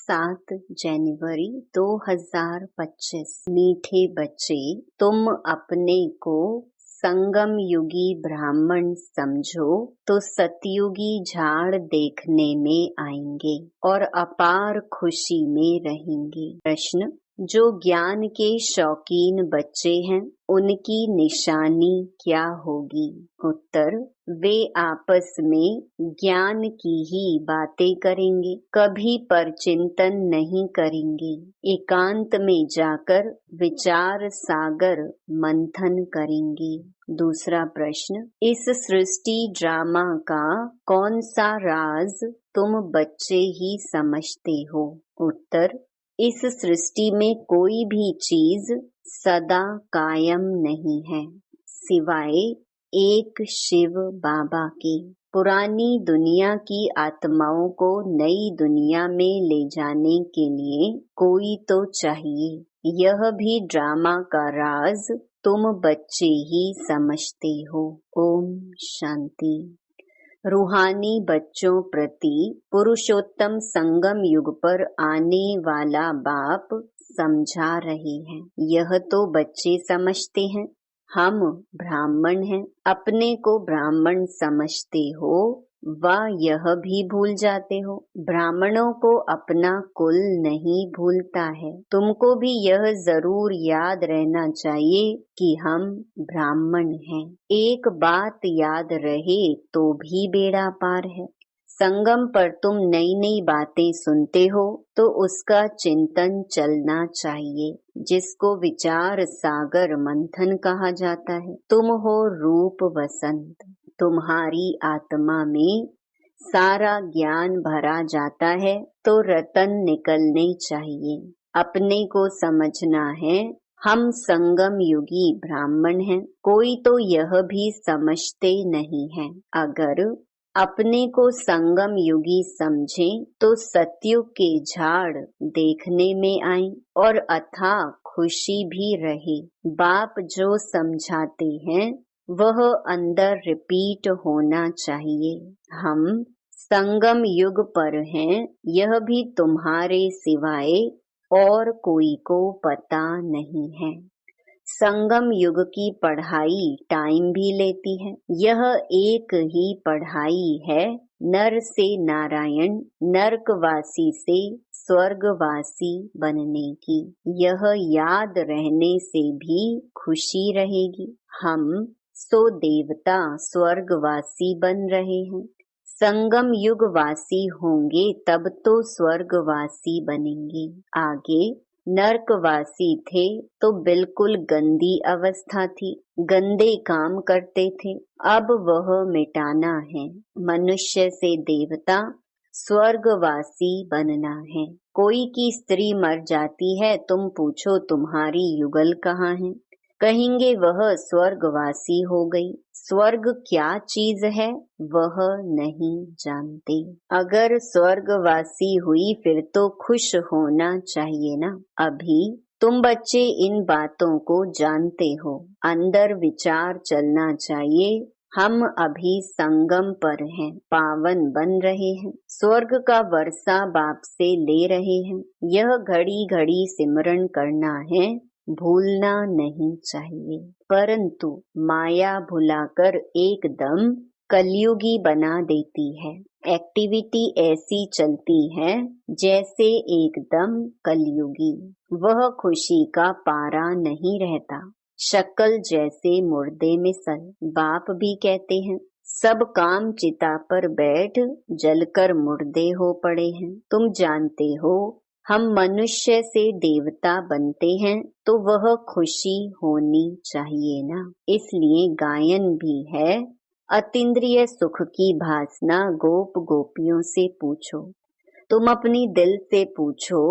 7 जनवरी 2025। मीठे बच्चे, तुम अपने को संगम युगी ब्राह्मण समझो तो सतयुगी झाड़ देखने में आएंगे और अपार खुशी में रहेंगे। प्रश्न, जो ज्ञान के शौकीन बच्चे हैं उनकी निशानी क्या होगी? उत्तर, वे आपस में ज्ञान की ही बातें करेंगे, कभी परचिंतन नहीं करेंगे। एकांत में जाकर विचार सागर मंथन करेंगे। दूसरा प्रश्न, इस सृष्टि ड्रामा का कौन सा राज तुम बच्चे ही समझते हो? उत्तर, इस सृष्टि में कोई भी चीज सदा कायम नहीं है सिवाय एक शिव बाबा के। पुरानी दुनिया की आत्माओं को नई दुनिया में ले जाने के लिए कोई तो चाहिए। यह भी ड्रामा का राज तुम बच्चे ही समझते हो। ओम शांति। रूहानी बच्चों प्रति पुरुषोत्तम संगम युग पर आने वाला बाप समझा रहे हैं। यह तो बच्चे समझते हैं हम ब्राह्मण हैं, अपने को ब्राह्मण समझते हो व यह भी भूल जाते हो। ब्राह्मणों को अपना कुल नहीं भूलता है। तुमको भी यह जरूर याद रहना चाहिए कि हम ब्राह्मण हैं। एक बात याद रहे तो भी बेड़ा पार है। संगम पर तुम नई नई बातें सुनते हो तो उसका चिंतन चलना चाहिए, जिसको विचार सागर मंथन कहा जाता है। तुम हो रूप वसंत, तुम्हारी आत्मा में सारा ज्ञान भरा जाता है तो रतन निकलने चाहिए। अपने को समझना है हम संगम युगी ब्राह्मण हैं। कोई तो यह भी समझते नहीं है। अगर अपने को संगम युगी समझें तो सतयुग के झाड़ देखने में आए और अथाह खुशी भी रहे। बाप जो समझाते हैं वह अंदर रिपीट होना चाहिए। हम संगम युग पर हैं, यह भी तुम्हारे सिवाय और कोई को पता नहीं है। संगम युग की पढ़ाई टाइम भी लेती है। यह एक ही पढ़ाई है नर से नारायण, नरकवासी से स्वर्गवासी बनने की। यह याद रहने से भी खुशी रहेगी। हम सो देवता स्वर्गवासी बन रहे हैं। संगम युग वासी होंगे तब तो स्वर्गवासी बनेंगे। आगे नरकवासी थे तो बिल्कुल गंदी अवस्था थी, गंदे काम करते थे। अब वह मिटाना है। मनुष्य से देवता स्वर्गवासी बनना है। कोई की स्त्री मर जाती है, तुम पूछो तुम्हारी युगल कहाँ है? कहेंगे वह स्वर्गवासी हो गई। स्वर्ग क्या चीज है वह नहीं जानते। अगर स्वर्गवासी हुई फिर तो खुश होना चाहिए ना। अभी तुम बच्चे इन बातों को जानते हो। अंदर विचार चलना चाहिए हम अभी संगम पर हैं, पावन बन रहे हैं, स्वर्ग का वर्षा बाप से ले रहे हैं। यह घड़ी घड़ी सिमरन करना है, भूलना नहीं चाहिए। परंतु माया भुलाकर एकदम कलयुगी बना देती है। एक्टिविटी ऐसी चलती है जैसे एकदम कलयुगी। वह खुशी का पारा नहीं रहता। शक्ल जैसे मुर्दे मिसल। बाप भी कहते हैं सब काम चिता पर बैठ जलकर मुर्दे हो पड़े हैं। तुम जानते हो हम मनुष्य से देवता बनते हैं तो वह खुशी होनी चाहिए ना। इसलिए गायन भी है, अतीन्द्रिय सुख की भासना गोप गोपियों से पूछो। तुम अपनी दिल से पूछो,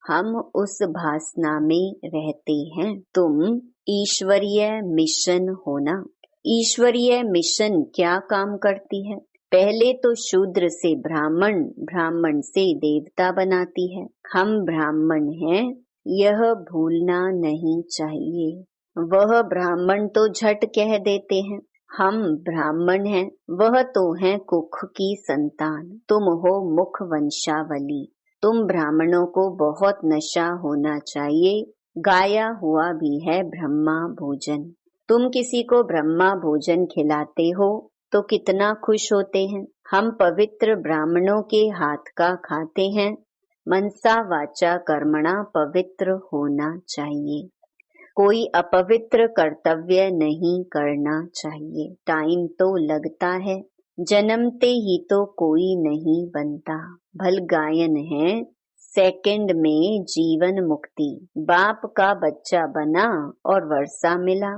हम उस भासना में रहते हैं। तुम ईश्वरीय मिशन होना। ईश्वरीय मिशन क्या काम करती है? पहले तो शूद्र से ब्राह्मण, ब्राह्मण से देवता बनाती है। हम ब्राह्मण हैं, यह भूलना नहीं चाहिए। वह ब्राह्मण तो झट कह देते हैं हम ब्राह्मण हैं, वह तो हैं कुख की संतान। तुम हो मुख वंशावली, तुम ब्राह्मणों को बहुत नशा होना चाहिए, गाया हुआ भी है ब्रह्मा भोजन। तुम किसी को ब्रह्मा भोजन खिलाते हो तो कितना खुश होते हैं। हम पवित्र ब्राह्मणों के हाथ का खाते हैं। मनसा वाचा कर्मणा पवित्र होना चाहिए। कोई अपवित्र कर्तव्य नहीं करना चाहिए। टाइम तो लगता है, जन्मते ही तो कोई नहीं बनता। भल गायन है, सेकंड में जीवन मुक्ति। बाप का बच्चा बना और वर्षा मिला।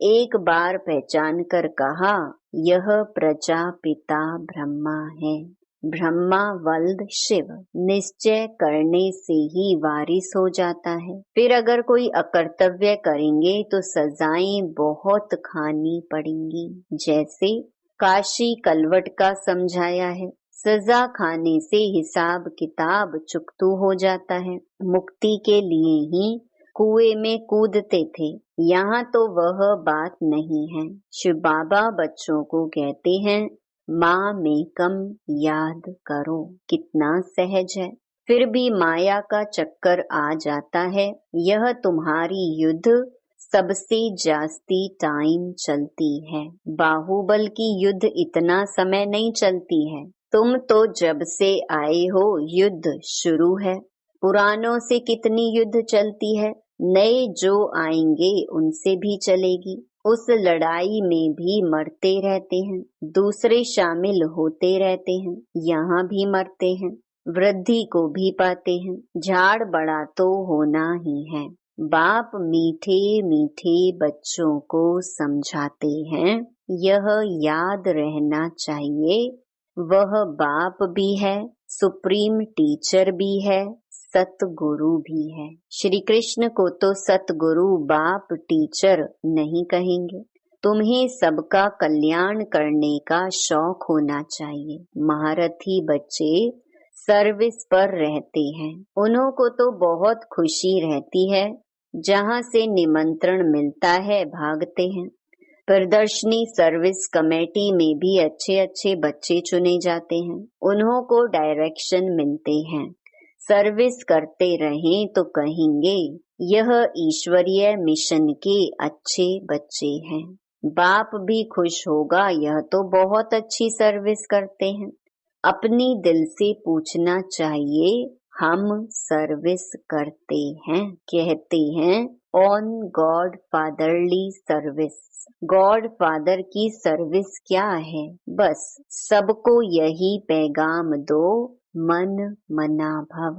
एक बार पहचान कर कहा, यह प्रजापिता ब्रह्मा है। ब्रह्मा वल्द शिव। निश्चय करने से ही वारिस हो जाता है। फिर अगर कोई अकर्तव्य करेंगे तो सजाएं बहुत खानी पड़ेंगी। जैसे काशी कलवट का समझाया है, सजा खाने से हिसाब किताब चुकतू हो जाता है। मुक्ति के लिए ही कुएं में कूदते थे, यहाँ तो वह बात नहीं है। शिव बाबा बच्चों को कहते हैं, माँ में कम याद करो। कितना सहज है। फिर भी माया का चक्कर आ जाता है। यह तुम्हारी युद्ध सबसे जास्ती टाइम चलती है। बाहुबल की युद्ध इतना समय नहीं चलती है। तुम तो जब से आए हो युद्ध शुरू है। पुरानों से कितनी युद्ध चलती है, नए जो आएंगे उनसे भी चलेगी। उस लड़ाई में भी मरते रहते हैं, दूसरे शामिल होते रहते हैं, यहाँ भी मरते हैं, वृद्धि को भी पाते हैं। झाड़ बड़ा तो होना ही है। बाप मीठे मीठे बच्चों को समझाते हैं, यह याद रहना चाहिए, वह बाप भी है, सुप्रीम टीचर भी है, सतगुरु भी है। श्री कृष्ण को तो सतगुरु बाप टीचर नहीं कहेंगे। तुम्हें सबका कल्याण करने का शौक होना चाहिए। महारथी बच्चे सर्विस पर रहते हैं, उन्हों को तो बहुत खुशी रहती है। जहाँ से निमंत्रण मिलता है भागते हैं। प्रदर्शनी सर्विस कमेटी में भी अच्छे अच्छे बच्चे चुने जाते हैं, उन्हों को डायरेक्शन मिलते हैं। सर्विस करते रहें तो कहेंगे यह ईश्वरीय मिशन के अच्छे बच्चे हैं। बाप भी खुश होगा, यह तो बहुत अच्छी सर्विस करते हैं। अपनी दिल से पूछना चाहिए, हम सर्विस करते हैं। कहते हैं on God fatherly service. God father की सर्विस क्या है? बस सबको यही पैगाम दो, मन मना भव।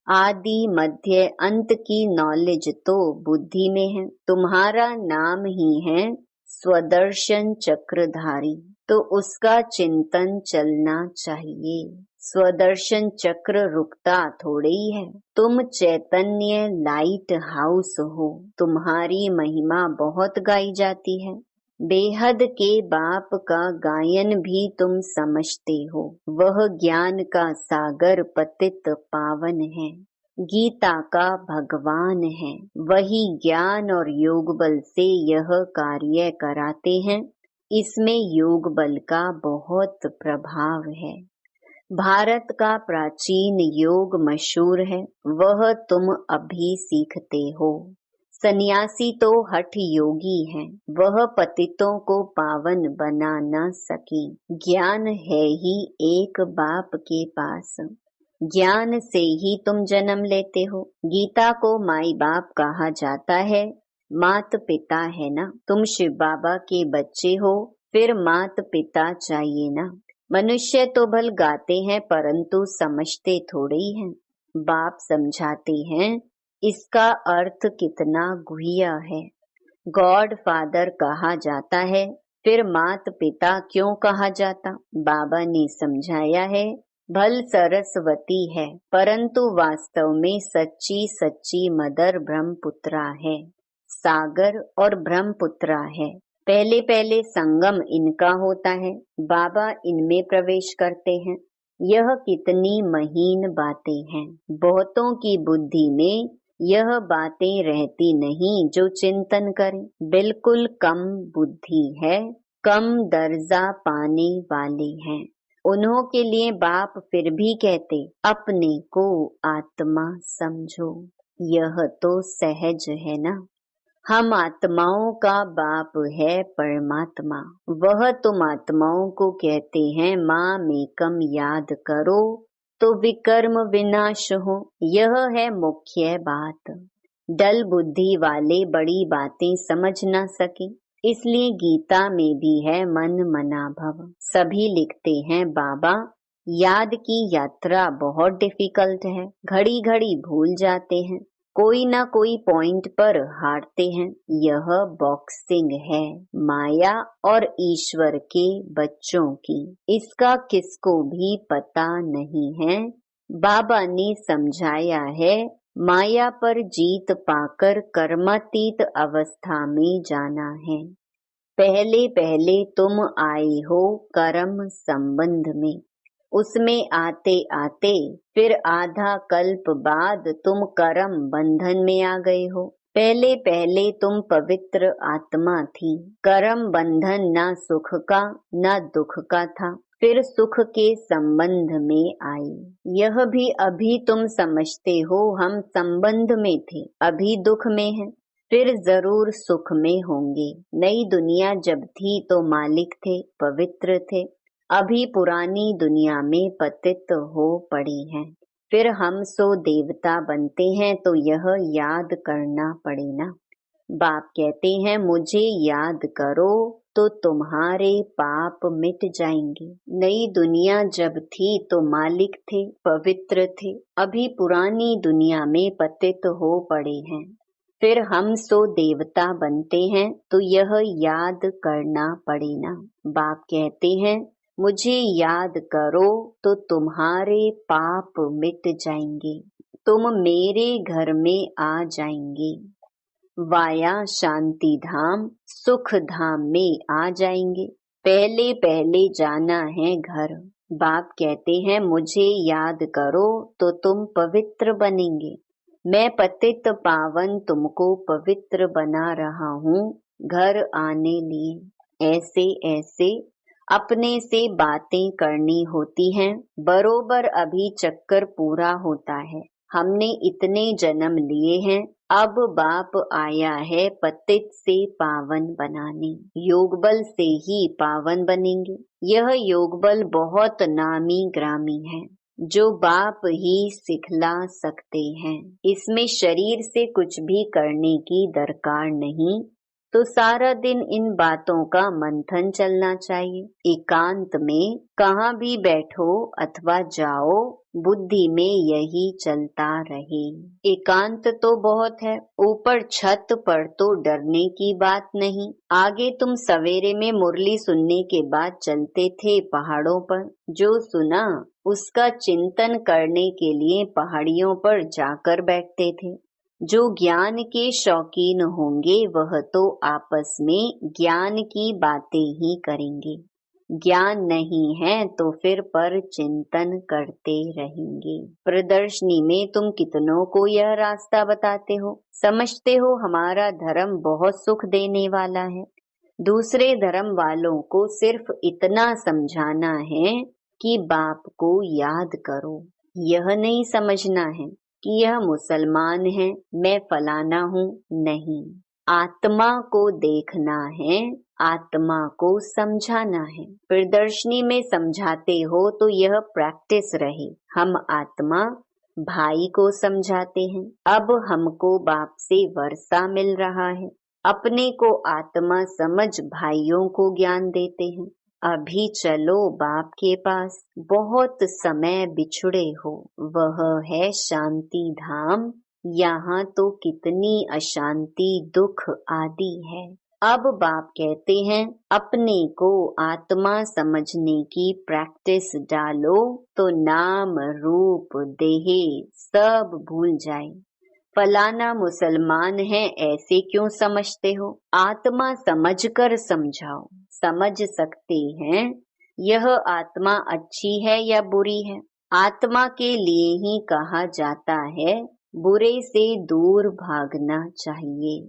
आदि मध्य अंत की नॉलेज तो बुद्धि में है। तुम्हारा नाम ही है स्वदर्शन चक्रधारी, तो उसका चिंतन चलना चाहिए। स्वदर्शन चक्र रुकता थोड़े ही है। तुम चैतन्य लाइट हाउस हो, तुम्हारी महिमा बहुत गाई जाती है। बेहद के बाप का गायन भी तुम समझते हो। वह ज्ञान का सागर पतित पावन है, गीता का भगवान है। वही ज्ञान और योग बल से यह कार्य कराते हैं। इसमें योग बल का बहुत प्रभाव है। भारत का प्राचीन योग मशहूर है, वह तुम अभी सीखते हो। सन्यासी तो हठ योगी है, वह पतितों को पावन बना न सके। ज्ञान है ही एक बाप के पास, ज्ञान से ही तुम जन्म लेते हो। गीता को माई बाप कहा जाता है, मात पिता है ना। तुम शिव बाबा के बच्चे हो, फिर मात पिता चाहिए ना। मनुष्य तो भल गाते हैं परंतु समझते थोड़े ही हैं। बाप समझाते हैं, इसका अर्थ कितना गुह्य है। गॉड फादर कहा जाता है, फिर मात पिता क्यों कहा जाता? बाबा ने समझाया है, भल सरस्वती है परंतु वास्तव में सच्ची सच्ची मदर ब्रह्मपुत्रा है। सागर और ब्रह्मपुत्रा है। पहले पहले संगम इनका होता है, बाबा इनमें प्रवेश करते हैं। यह कितनी महीन बातें हैं। बहुतों की बुद्धि में यह बातें रहती नहीं जो चिंतन करें। बिल्कुल कम बुद्धि है, कम दर्जा पाने वाले हैं। उन्हों के लिए बाप फिर भी कहते अपने को आत्मा समझो। यह तो सहज है ना। हम आत्माओं का बाप है परमात्मा। वह तुम आत्माओं को कहते हैं माम एकम याद करो तो विकर्म विनाश हो। यह है मुख्य बात। डल बुद्धि वाले बड़ी बातें समझ ना सके, इसलिए गीता में भी है मन मना भव। सभी लिखते हैं बाबा याद की यात्रा बहुत डिफिकल्ट है, घड़ी घड़ी भूल जाते हैं, कोई ना कोई पॉइंट पर हारते हैं। यह बॉक्सिंग है माया और ईश्वर के बच्चों की। इसका किसको भी पता नहीं है। बाबा ने समझाया है माया पर जीत पाकर कर्मातीत अवस्था में जाना है। पहले पहले तुम आए हो कर्म संबंध में, उसमें आते आते फिर आधा कल्प बाद तुम कर्म बंधन में आ गए हो। पहले पहले तुम पवित्र आत्मा थी। कर्म बंधन ना सुख का ना दुख का था, फिर सुख के संबंध में आई। यह भी अभी तुम समझते हो हम संबंध में थे, अभी दुख में हैं, फिर जरूर सुख में होंगे। नई दुनिया जब थी तो मालिक थे, पवित्र थे, अभी पुरानी दुनिया में पतित हो पड़ी हैं। फिर हम सो देवता बनते हैं तो यह याद करना पड़े ना। बाप कहते हैं मुझे याद करो तो तुम्हारे पाप मिट जाएंगे। नई दुनिया जब थी तो मालिक थे, पवित्र थे, अभी पुरानी दुनिया में पतित हो पड़े हैं। फिर हम सो देवता बनते हैं तो यह याद करना पड़े ना। बाप कहते हैं मुझे याद करो तो तुम्हारे पाप मिट जाएंगे, तुम मेरे घर में आ जाएंगे। वाया शांति धाम सुख धाम में आ जाएंगे। पहले पहले जाना है घर। बाप कहते हैं मुझे याद करो तो तुम पवित्र बनेंगे। मैं पतित पावन तुमको पवित्र बना रहा हूँ घर आने लिए। ऐसे ऐसे अपने से बातें करनी होती हैं। बरोबर अभी चक्कर पूरा होता है। हमने इतने जन्म लिए हैं, अब बाप आया है पतित से पावन बनाने। योग बल से ही पावन बनेंगे। यह योग बल बहुत नामी ग्रामी है जो बाप ही सिखला सकते हैं। इसमें शरीर से कुछ भी करने की दरकार नहीं, तो सारा दिन इन बातों का मंथन चलना चाहिए। एकांत में कहाँ भी बैठो अथवा जाओ, बुद्धि में यही चलता रहे। एकांत तो बहुत है, ऊपर छत पर तो डरने की बात नहीं। आगे तुम सवेरे में मुरली सुनने के बाद चलते थे पहाड़ों पर, जो सुना उसका चिंतन करने के लिए पहाड़ियों पर जाकर बैठते थे। जो ज्ञान के शौकीन होंगे वह तो आपस में ज्ञान की बातें ही करेंगे। ज्ञान नहीं है तो फिर पर चिंतन करते रहेंगे। प्रदर्शनी में तुम कितनों को यह रास्ता बताते हो, समझते हो हमारा धर्म बहुत सुख देने वाला है। दूसरे धर्म वालों को सिर्फ इतना समझाना है कि बाप को याद करो। यह नहीं समझना है कि यह मुसलमान है, मैं फलाना हूँ, नहीं। आत्मा को देखना है, आत्मा को समझाना है। प्रदर्शनी में समझाते हो तो यह प्रैक्टिस रहे। हम आत्मा भाई को समझाते हैं। अब हमको बाप से वर्षा मिल रहा है, अपने को आत्मा समझ भाइयों को ज्ञान देते हैं। अभी चलो बाप के पास, बहुत समय बिछुड़े हो। वह है शांति धाम, यहाँ तो कितनी अशांति दुख आदि है। अब बाप कहते हैं अपने को आत्मा समझने की प्रैक्टिस डालो तो नाम रूप देह सब भूल जाए। फलाना मुसलमान है ऐसे क्यों समझते हो, आत्मा समझकर समझाओ। समझ सकते हैं यह आत्मा अच्छी है या बुरी है। आत्मा के लिए ही कहा जाता है बुरे से दूर भागना चाहिए।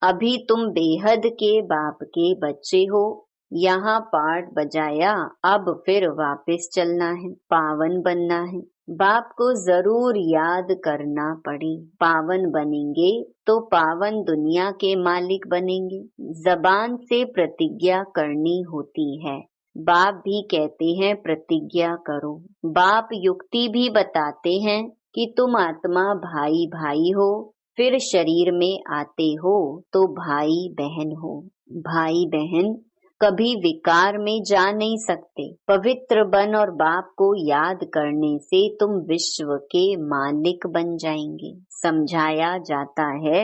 अभी तुम बेहद के बाप के बच्चे हो, यहाँ पाठ बजाया, अब फिर वापस चलना है, पावन बनना है। बाप को जरूर याद करना पड़े। पावन बनेंगे तो पावन दुनिया के मालिक बनेंगे। जबान से प्रतिज्ञा करनी होती है। बाप भी कहते हैं प्रतिज्ञा करो। बाप युक्ति भी बताते हैं कि तुम आत्मा भाई भाई हो, फिर शरीर में आते हो तो भाई बहन हो। भाई बहन कभी विकार में जा नहीं सकते। पवित्र बन और बाप को याद करने से तुम विश्व के मालिक बन जाएंगे। समझाया जाता है,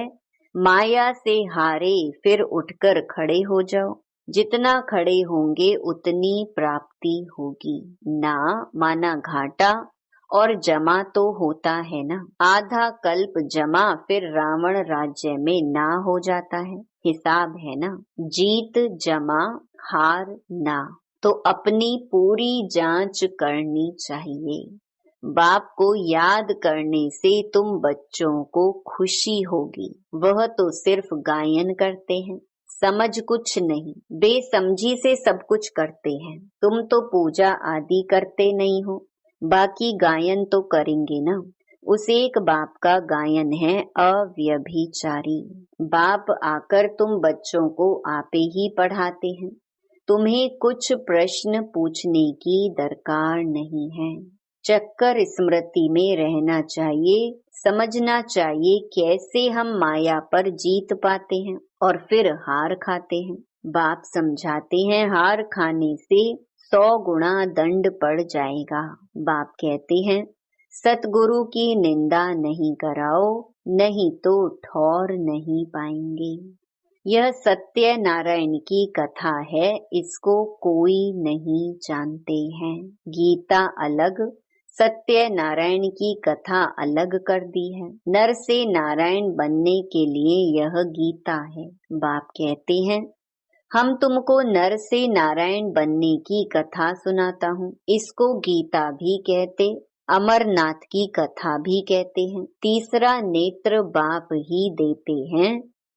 माया से हारे फिर उठकर खड़े हो जाओ। जितना खड़े होंगे उतनी प्राप्ति होगी। ना माना घाटा और जमा तो होता है ना। आधा कल्प जमा फिर रावण राज्य में ना हो जाता है। हिसाब है ना। जीत जमा हार ना। तो अपनी पूरी जांच करनी चाहिए। बाप को याद करने से तुम बच्चों को खुशी होगी। वह तो सिर्फ गायन करते हैं, समझ कुछ नहीं, बेसमझी से सब कुछ करते हैं। तुम तो पूजा आदि करते नहीं हो, बाकी गायन तो करेंगे ना। उस एक बाप का गायन है अव्यभिचारी। बाप आकर तुम बच्चों को आपे ही पढ़ाते हैं। तुम्हें कुछ प्रश्न पूछने की दरकार नहीं है। चक्कर स्मृति में रहना चाहिए। समझना चाहिए कैसे हम माया पर जीत पाते हैं और फिर हार खाते हैं। बाप समझाते हैं हार खाने से 100 गुना दंड पड़ जाएगा। बाप कहते हैं सतगुरु की निंदा नहीं कराओ, नहीं तो ठौर नहीं पाएंगे। यह सत्य नारायण की कथा है, इसको कोई नहीं जानते हैं। गीता अलग, सत्य नारायण की कथा अलग कर दी है। नर से नारायण बनने के लिए यह गीता है। बाप कहते हैं हम तुमको नर से नारायण बनने की कथा सुनाता हूँ। इसको गीता भी कहते, अमरनाथ की कथा भी कहते हैं। तीसरा नेत्र बाप ही देते हैं।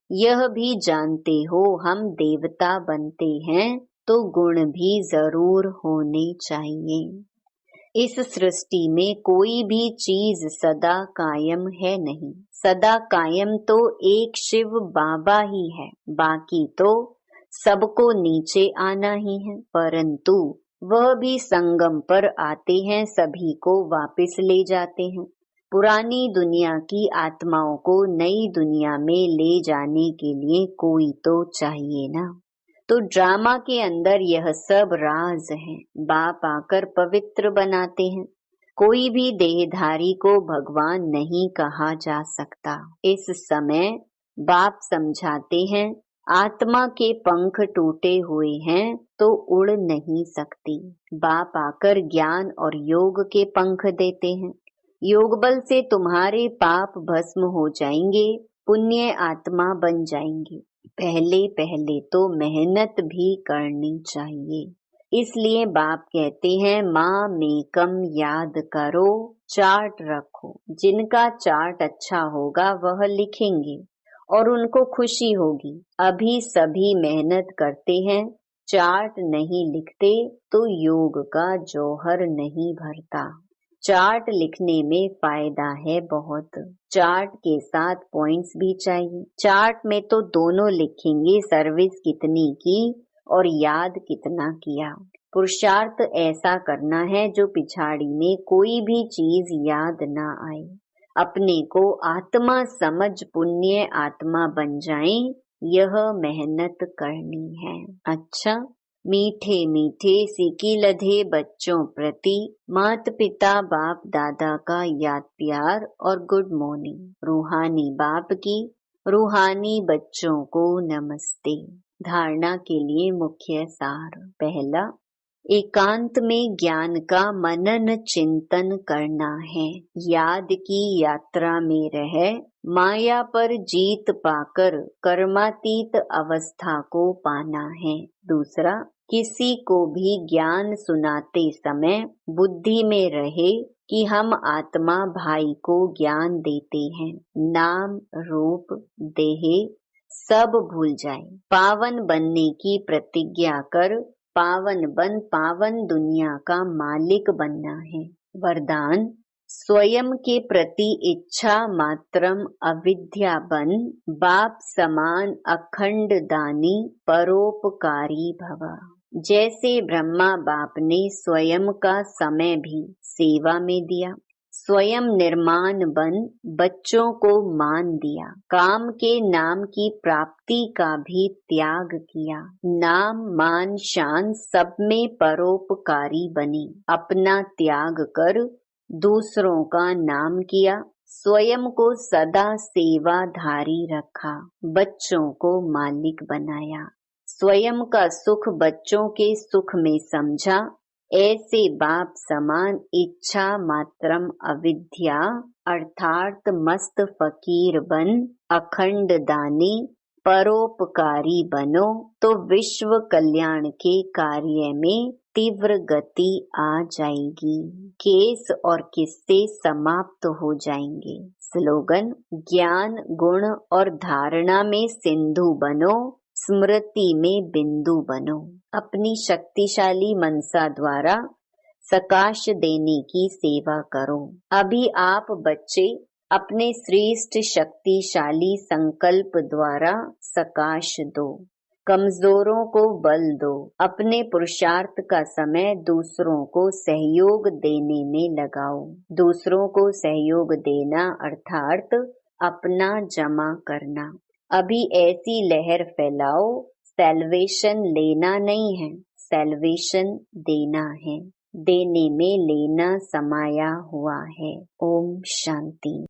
यह भी जानते हो हम देवता बनते हैं तो गुण भी जरूर होने चाहिए। इस सृष्टि में कोई भी चीज सदा कायम है नहीं। सदा कायम तो एक शिव बाबा ही है, बाकी तो सबको नीचे आना ही है। परंतु वह भी संगम पर आते हैं, सभी को वापस ले जाते हैं। पुरानी दुनिया की आत्माओं को नई दुनिया में ले जाने के लिए कोई तो चाहिए ना। तो ड्रामा के अंदर यह सब राज है। बाप आकर पवित्र बनाते हैं। कोई भी देहधारी को भगवान नहीं कहा जा सकता। इस समय बाप समझाते हैं आत्मा के पंख टूटे हुए हैं तो उड़ नहीं सकती। बाप आकर ज्ञान और योग के पंख देते हैं। योग बल से तुम्हारे पाप भस्म हो जाएंगे, पुण्य आत्मा बन जाएंगे। पहले पहले तो मेहनत भी करनी चाहिए। इसलिए बाप कहते हैं माँ मेकम याद करो, चार्ट रखो। जिनका चार्ट अच्छा होगा वह लिखेंगे और उनको खुशी होगी। अभी सभी मेहनत करते हैं, चार्ट नहीं लिखते तो योग का जौहर नहीं भरता। चार्ट लिखने में फायदा है बहुत। चार्ट के साथ पॉइंट्स भी चाहिए। चार्ट में तो दोनों लिखेंगे, सर्विस कितनी की और याद कितना किया। पुरुषार्थ ऐसा करना है जो पिछाड़ी में कोई भी चीज याद ना आए। अपने को आत्मा समझ पुण्य आत्मा बन जाएं, यह मेहनत करनी है। अच्छा, मीठे मीठे सिकी लधे बच्चों प्रति माता पिता बाप दादा का याद प्यार और गुड मॉर्निंग। रूहानी बाप की रूहानी बच्चों को नमस्ते। धारणा के लिए मुख्य सार। पहला, एकांत में ज्ञान का मनन चिंतन करना है। याद की यात्रा में रह माया पर जीत पाकर कर्मातीत अवस्था को पाना है। दूसरा, किसी को भी ज्ञान सुनाते समय बुद्धि में रहे कि हम आत्मा भाई को ज्ञान देते हैं। नाम रूप देह सब भूल जाए। पावन बनने की प्रतिज्ञा कर, पावन बन, पावन दुनिया का मालिक बनना है। वरदान, स्वयं के प्रति इच्छा मात्रम अविद्या बन, बाप समान अखंड दानी परोपकारी भव। जैसे ब्रह्मा बाप ने स्वयं का समय भी सेवा में दिया, स्वयं निर्माण बन बच्चों को मान दिया, काम के नाम की प्राप्ति का भी त्याग किया, नाम मान शान सब में परोपकारी बने, अपना त्याग कर दूसरों का नाम किया, स्वयं को सदा सेवाधारी रखा, बच्चों को मालिक बनाया, स्वयं का सुख बच्चों के सुख में समझा, ऐसे बाप समान इच्छा मात्रम अविद्या अर्थात मस्त फकीर बन अखंड दानी परोपकारी बनो तो विश्व कल्याण के कार्य में तीव्र गति आ जाएगी, केस और किस्से समाप्त हो जाएंगे। स्लोगन, ज्ञान गुण और धारणा में सिंधु बनो, स्मृति में बिंदु बनो। अपनी शक्तिशाली मनसा द्वारा सकाश देने की सेवा करो। अभी आप बच्चे अपने श्रेष्ठ शक्तिशाली संकल्प द्वारा सकाश दो, कमजोरों को बल दो, अपने पुरुषार्थ का समय दूसरों को सहयोग देने में लगाओ। दूसरों को सहयोग देना अर्थात अपना जमा करना। अभी ऐसी लहर फैलाओ, सैल्वेशन लेना नहीं है, सैल्वेशन देना है, देने में लेना समाया हुआ है। ओम शांति।